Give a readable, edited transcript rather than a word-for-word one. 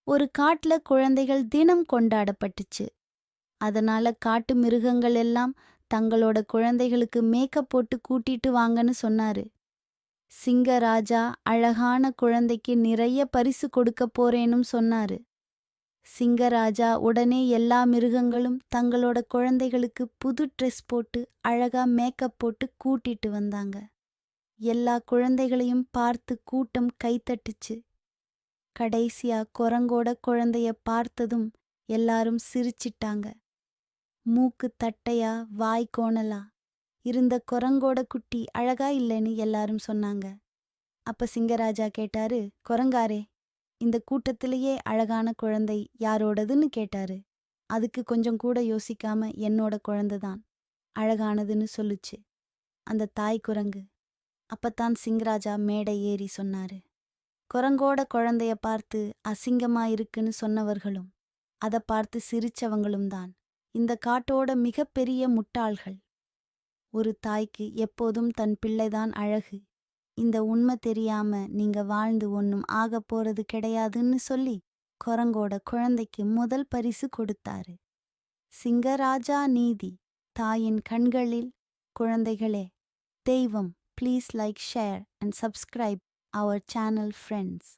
ஒரு காட்டுல குழந்தைகள் தினம் கொண்டாடப்பட்டுச்சு. அதனால காட்டு மிருகங்கள் எல்லாம் தங்களோட குழந்தைகளுக்கு மேக்கப் போட்டு கூட்டிட்டு வாங்கன்னு சொன்னாரு. சிங்கராஜா அழகான குழந்தைக்கு நிறைய பரிசு கொடுக்க போறேனும் சொன்னாரு. சிங்கராஜா உடனே எல்லா மிருகங்களும் தங்களோட குழந்தைகளுக்கு புது ட்ரெஸ் போட்டு அழகா மேக்கப் போட்டு கூட்டிட்டு வந்தாங்க. எல்லா குழந்தைகளையும் பார்த்து கூட்டம் கைத்தட்டுச்சு. கடைசியா குரங்கோட குழந்தைய பார்த்ததும் எல்லாரும் சிரிச்சிட்டாங்க. மூக்கு தட்டையா வாய் கோணலா இருந்த குரங்கோட குட்டி அழகா இல்லைன்னு எல்லாரும் சொன்னாங்க. அப்ப சிங்கராஜா கேட்டாரு, குரங்காரே, இந்த கூட்டத்திலேயே அழகான குழந்தை யாரோடதுன்னு கேட்டாரு. அதுக்கு கொஞ்சம் கூட யோசிக்காம என்னோட குழந்தைதான் அழகானதுன்னு சொல்லுச்சு அந்த தாய் குரங்கு. அப்பத்தான் சிங்கராஜா மேடை ஏறி சொன்னாரு, குரங்கோட குழந்தைய பார்த்து அசிங்கமா இருக்குன்னு சொன்னவர்களும் அதை பார்த்து சிரிச்சவங்களும் தான் இந்த காட்டோட மிகப்பெரிய முட்டாள்கள். ஒரு தாய்க்கு எப்போதும் தன் பிள்ளைதான் அழகு. இந்த உண்மை தெரியாம நீங்க வாழ்ந்து ஒன்னும் ஆக போறது கிடையாதுன்னு சொல்லி குரங்கோட குழந்தைக்கு முதல் பரிசு கொடுத்தாரு. சிங்கராஜா நீதி தாயின் கண்களில். குழந்தைகளே, தெய்வம். Please like, share and subscribe our channel, friends.